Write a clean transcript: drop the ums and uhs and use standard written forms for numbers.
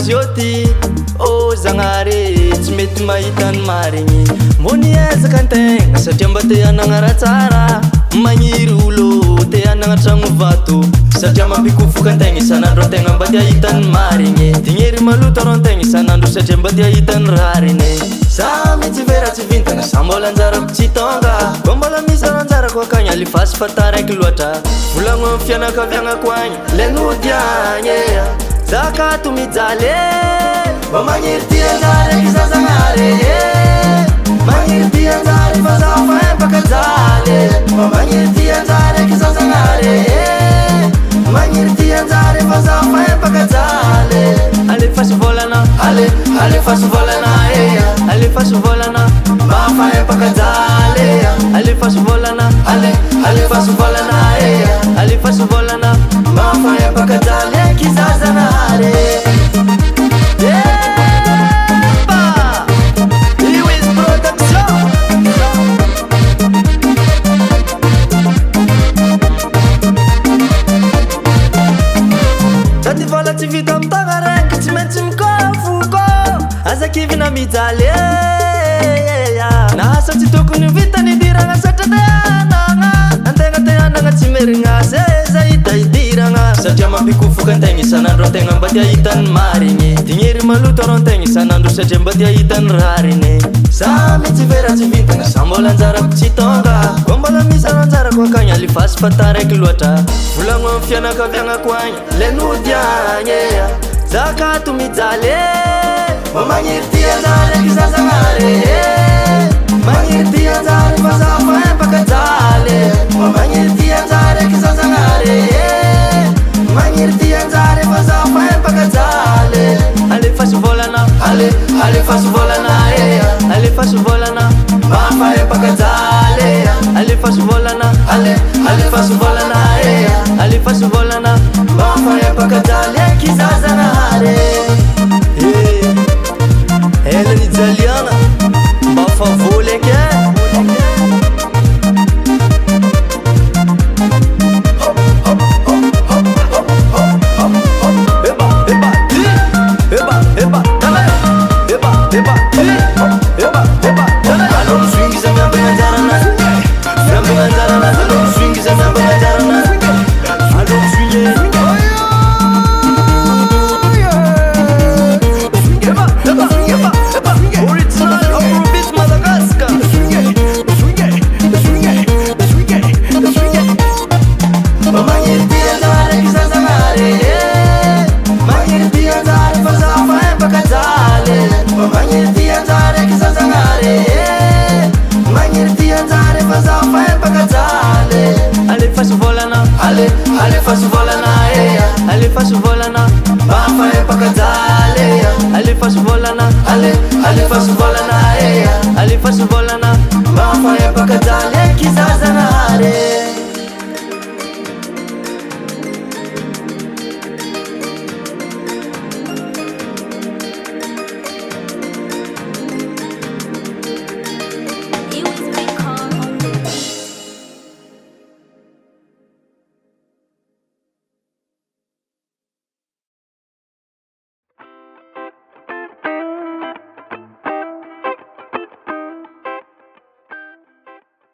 zioty ô Zagnahary tsy mety mahita ny marigny mbô niezaka antegna satria mba te hanagna tsara magniry olo te hanagna tragno vato satria mampikofoka antegna isan'andro antegna mba te hahita ny marigny dignery maloto aro antegna isan'andro satria mba te hahita ny rariny za mitsy vera tsy vintana sa mbola anjarako tsy tonga ko mbola misy anjarako akagny alifasy fa taraiky loatra volagno amin'ny fianakaviagnako agny le nodiagny zakato mijaly mba magniry ty anjaraiky za Zagnahary magniry ty anjary fa za fa empaka jaly mba magniry ty anjaraiky za Zagnahary magniry ty anjary fa za fa empaka jaly alefasy volana alefasy volana alefasy volana mba fa empaka jaly alefasy volana alefasy volana alefasy volana mba fa empaka jaly eky za Zagnahary Zaty vola tsy vita amy tagna raiky tsy maintsy mikafoko azakivina mijaly na asa tsy tokony vitany idiragna satria te hanagna antegna te hanagna tsy merigna asa za hita idiragna satria mampikofoka antegna isan'andro antegna mba te hahita ny marigny dignery maloto aro antegna isan'andro satria mba te hahita ny rariny za mitsy vera tsy vintana sa mbola anjarako tsy tonga ko mbola misy anjarako akagny alifasy fa taraiky loatra volagno amin'ny fianakaviagnako agny le nodiagny zakato mijaly mba magniry ty anjaraiky za Zagnahary magniry ty anjary fa za fa empaka jaly mba magniry ty anjaraiky za Zagnahary magniry ty anjary fa za fa empaka jaly alefasy volana alefasy volana alefasy volana mba fa empaka jaly alefasy volana alefasy volana alefasy volana mba fa empaka jaly eky za Zagnahary ela nijaliagna mba fa voly eky alefasy volana alefasy volana alefasy volana mba fa empaka jaly alefasy volana alefasy volana alefasy volana mba fa empaka jaly eky za